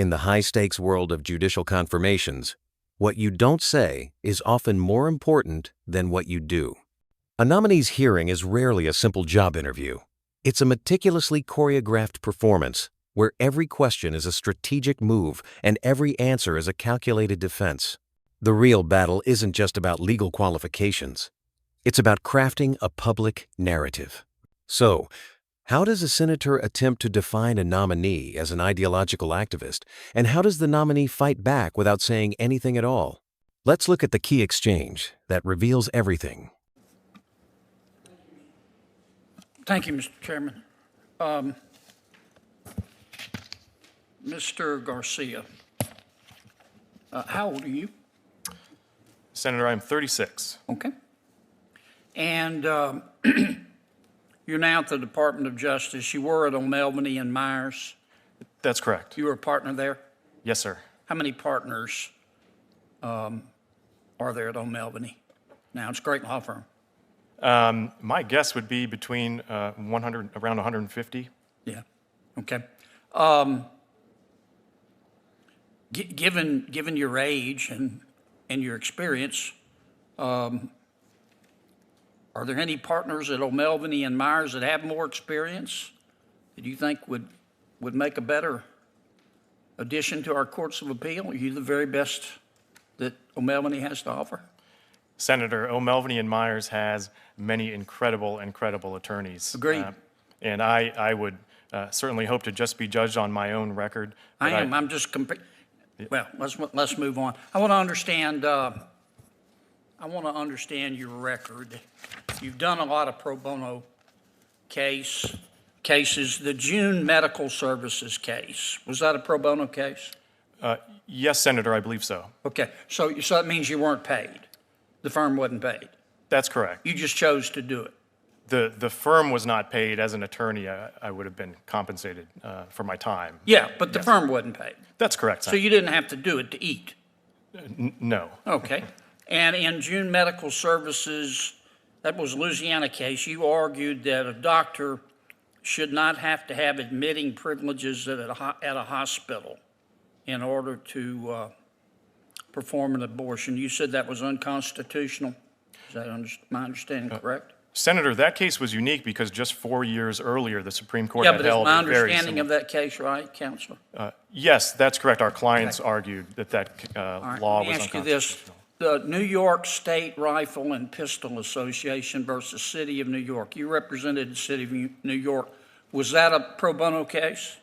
In the high-stakes world of judicial confirmations, what you don't say is often more important than what you do. A nominee's hearing is rarely a simple job interview. It's a meticulously choreographed performance where every question is a strategic move and every answer is a calculated defense. The real battle isn't just about legal qualifications. It's about crafting a public narrative. So, how does a senator attempt to define a nominee as an ideological activist, and how does the nominee fight back without saying anything at all? Let's look at the key exchange that reveals everything. Thank you, Mr. Chairman. Mr. Garcia, how old are you? Senator, I'm 36. Okay. And you're now at the Department of Justice. You were at O'Melveny and Myers. That's correct. You were a partner there? Yes, sir. How many partners are there at O'Melveny? Now, it's a great law firm. My guess would be between around 150. Yeah, okay. Given your age and your experience, are there any partners at O'Melveny and Myers that have more experience that you think would make a better addition to our courts of appeal? Are you the very best that O'Melveny has to offer? Senator, O'Melveny and Myers has many incredible attorneys. Agreed. And I would certainly hope to just be judged on my own record. I'm just comparing. Well, let's move on. I want to understand your record. You've done a lot of pro bono cases. The June Medical Services case, was that a pro bono case? Yes, Senator, I believe so. Okay, so that means you weren't paid. The firm wasn't paid. That's correct. You just chose to do it. The firm was not paid. As an attorney, I would have been compensated for my time. Yeah, but the firm wasn't paid. That's correct, So Senator. you didn't have to do it to eat. No. Okay. And in June Medical Services, that was a Louisiana case, you argued that a doctor should not have to have admitting privileges at a hospital in order to perform an abortion. You said that was unconstitutional. Is that my understanding correct? Senator, that case was unique because just 4 years earlier, the Supreme Court Yeah, had but is held my a very understanding similar. of that case right, Counselor? Yes, that's correct. Our clients argued that All right, law let me was ask you this. unconstitutional. The New York State Rifle and Pistol Association versus City of New York. You represented the City of New York. Was that a pro bono case?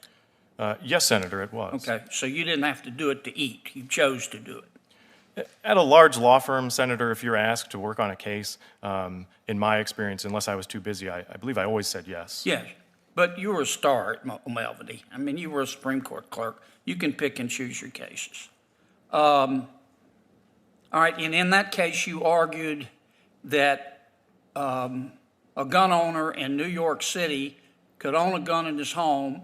Yes, Senator, it was. Okay, so you didn't have to do it to eat. You chose to do it. At a large law firm, Senator, if you're asked to work on a case, in my experience, unless I was too busy, I believe I always said yes. Yes, but you were a star at O'Melveny. I mean, you were a Supreme Court clerk. You can pick and choose your cases. All right, and in that case, you argued that a gun owner in New York City could own a gun in his home,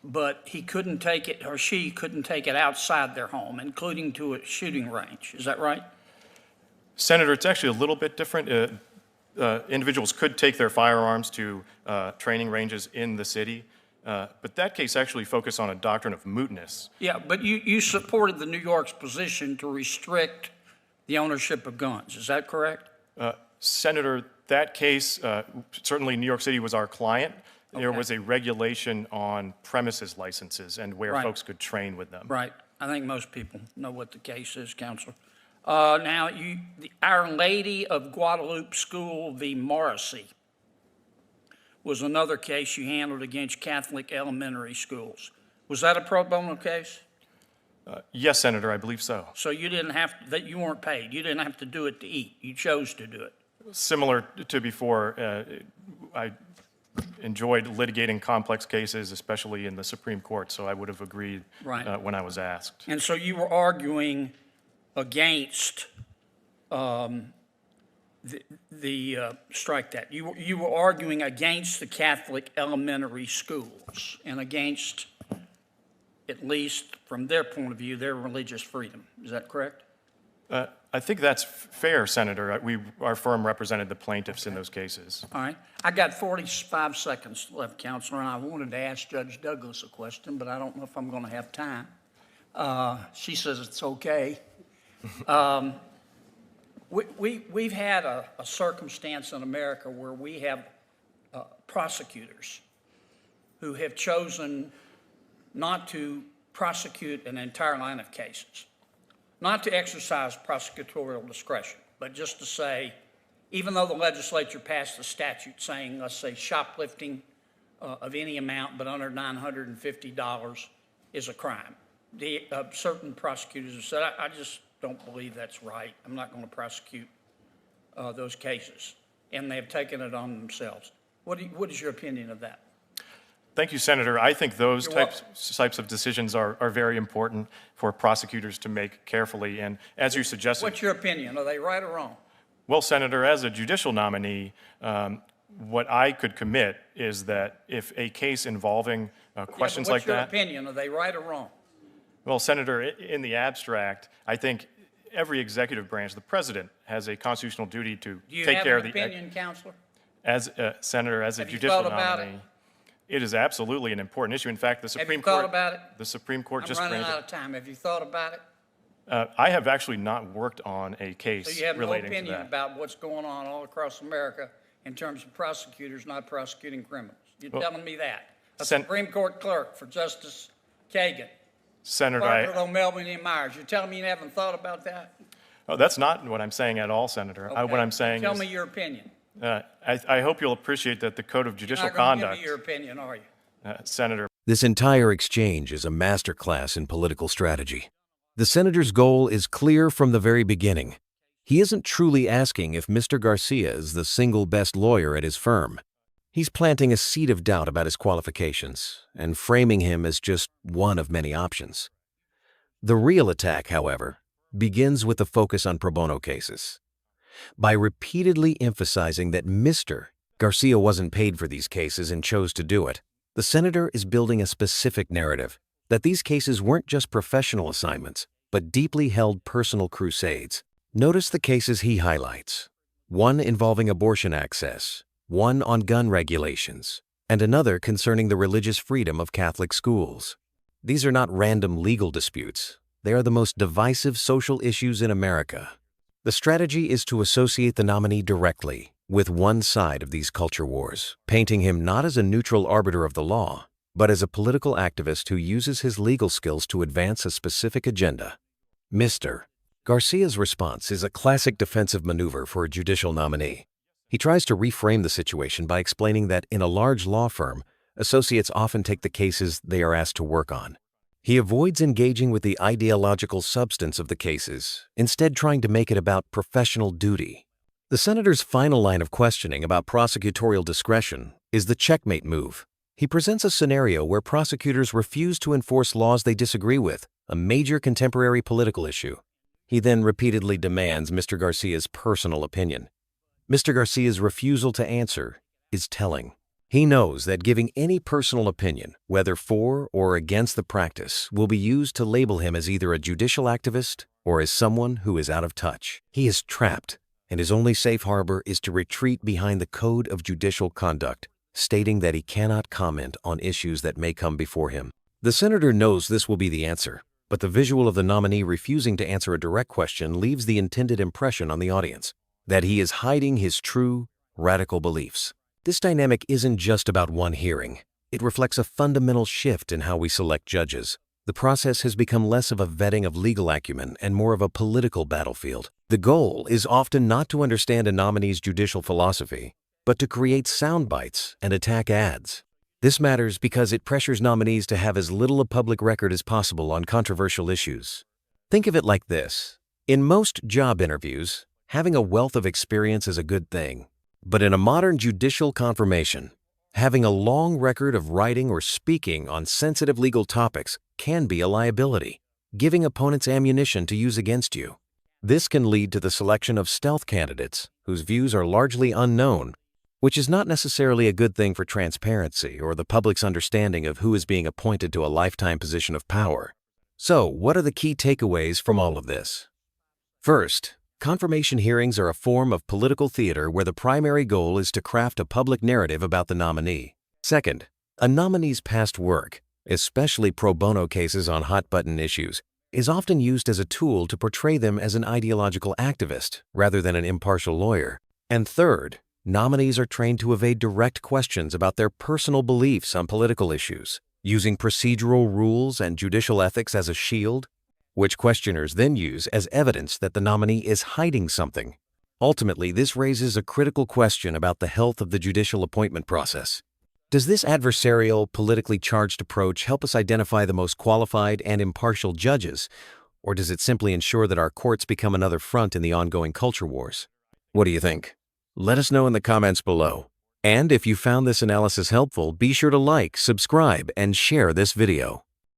but he couldn't take it, or she couldn't take it outside their home, including to a shooting range. Is that right? Senator, it's actually a little bit different. Individuals could take their firearms to training ranges in the city, but that case actually focused on a doctrine of mootness. Yeah, but you supported the New York's position to restrict the ownership of guns. Is that correct? Senator, that case, certainly New York City was our client. There Okay. was a regulation on premises licenses and where Right. folks could train with them. Right. I think most people know what the case is, Counselor. Now, the Our Lady of Guadalupe School v. Morrissey was another case you handled against Catholic elementary schools. Was that a pro bono case? Yes, Senator, I believe so. So you didn't have, that you weren't paid. You didn't have to do it to eat. You chose to do it. Similar to before, I enjoyed litigating complex cases, especially in the Supreme Court, so I would have agreed Right. when I was asked. And so you were arguing against strike that. You were arguing against the Catholic elementary schools and against, at least from their point of view, their religious freedom. Is that correct? I think that's fair, Senator. Our firm represented the plaintiffs in those cases. All right. I got 45 seconds left, Counselor, and I wanted to ask Judge Douglas a question, but I don't know if I'm going to have time. She says it's okay. We've had a circumstance in America where we have prosecutors who have chosen not to prosecute an entire line of cases, not to exercise prosecutorial discretion, but just to say, even though the legislature passed a statute saying, let's say, shoplifting of any amount but under $950 is a crime, certain prosecutors have said, I just don't believe that's right. I'm not going to prosecute those cases. And they have taken it on themselves. What is your opinion of that? Thank you, Senator. I think those types of decisions are very important for prosecutors to make carefully. And as you suggested— What's your opinion? Are they right or wrong? Well, Senator, as a judicial nominee, what I could commit is that if a case involving questions like that— What's your opinion? Are they right or wrong? Well, Senator, in the abstract, I think every executive branch, the president, has a constitutional duty to take care of the— Do you have an opinion, Counselor? As Senator, as a judicial nominee, it is absolutely an important issue. In fact, the Supreme Court— Have you thought about it? The Supreme Court just I'm running granted— out of time. Have you thought about it? I have actually not worked on a case So you have no relating to opinion that. about what's going on all across America in terms of prosecutors not prosecuting criminals? You're telling me that? A Supreme Court clerk for Justice Kagan, Senator, Margaret O'Melveny and Myers. You're telling me you haven't thought about that? Oh, that's not what I'm saying at all, Senator. Okay. What I'm saying Tell is— me your opinion. I hope you'll appreciate that the Code of Judicial You're not going to Conduct— give me your opinion, are you? Senator, This entire exchange is a masterclass in political strategy. The senator's goal is clear from the very beginning. He isn't truly asking if Mr. Garcia is the single best lawyer at his firm. He's planting a seed of doubt about his qualifications and framing him as just one of many options. The real attack, however, begins with the focus on pro bono cases. By repeatedly emphasizing that Mr. Garcia wasn't paid for these cases and chose to do it, the senator is building a specific narrative that these cases weren't just professional assignments, but deeply held personal crusades. Notice the cases he highlights: one involving abortion access, one on gun regulations, and another concerning the religious freedom of Catholic schools. These are not random legal disputes. They are the most divisive social issues in America. The strategy is to associate the nominee directly with one side of these culture wars, painting him not as a neutral arbiter of the law, but as a political activist who uses his legal skills to advance a specific agenda. Mr. Garcia's response is a classic defensive maneuver for a judicial nominee. He tries to reframe the situation by explaining that in a large law firm, associates often take the cases they are asked to work on. He avoids engaging with the ideological substance of the cases, instead trying to make it about professional duty. The senator's final line of questioning about prosecutorial discretion is the checkmate move. He presents a scenario where prosecutors refuse to enforce laws they disagree with, a major contemporary political issue. He then repeatedly demands Mr. Garcia's personal opinion. Mr. Garcia's refusal to answer is telling. He knows that giving any personal opinion, whether for or against the practice, will be used to label him as either a judicial activist or as someone who is out of touch. He is trapped, and his only safe harbor is to retreat behind the Code of Judicial Conduct, stating that he cannot comment on issues that may come before him. The senator knows this will be the answer, but the visual of the nominee refusing to answer a direct question leaves the intended impression on the audience that he is hiding his true, radical beliefs. This dynamic isn't just about one hearing. It reflects a fundamental shift in how we select judges. The process has become less of a vetting of legal acumen and more of a political battlefield. The goal is often not to understand a nominee's judicial philosophy, but to create sound bites and attack ads. This matters because it pressures nominees to have as little a public record as possible on controversial issues. Think of it like this. In most job interviews, having a wealth of experience is a good thing. But in a modern judicial confirmation, having a long record of writing or speaking on sensitive legal topics can be a liability, giving opponents ammunition to use against you. This can lead to the selection of stealth candidates whose views are largely unknown, which is not necessarily a good thing for transparency or the public's understanding of who is being appointed to a lifetime position of power. So, what are the key takeaways from all of this? First, confirmation hearings are a form of political theater where the primary goal is to craft a public narrative about the nominee. Second, a nominee's past work, especially pro bono cases on hot-button issues, is often used as a tool to portray them as an ideological activist rather than an impartial lawyer. And third, nominees are trained to evade direct questions about their personal beliefs on political issues, using procedural rules and judicial ethics as a shield, which questioners then use as evidence that the nominee is hiding something. Ultimately, this raises a critical question about the health of the judicial appointment process. Does this adversarial, politically charged approach help us identify the most qualified and impartial judges, or does it simply ensure that our courts become another front in the ongoing culture wars? What do you think? Let us know in the comments below. And if you found this analysis helpful, be sure to like, subscribe, and share this video.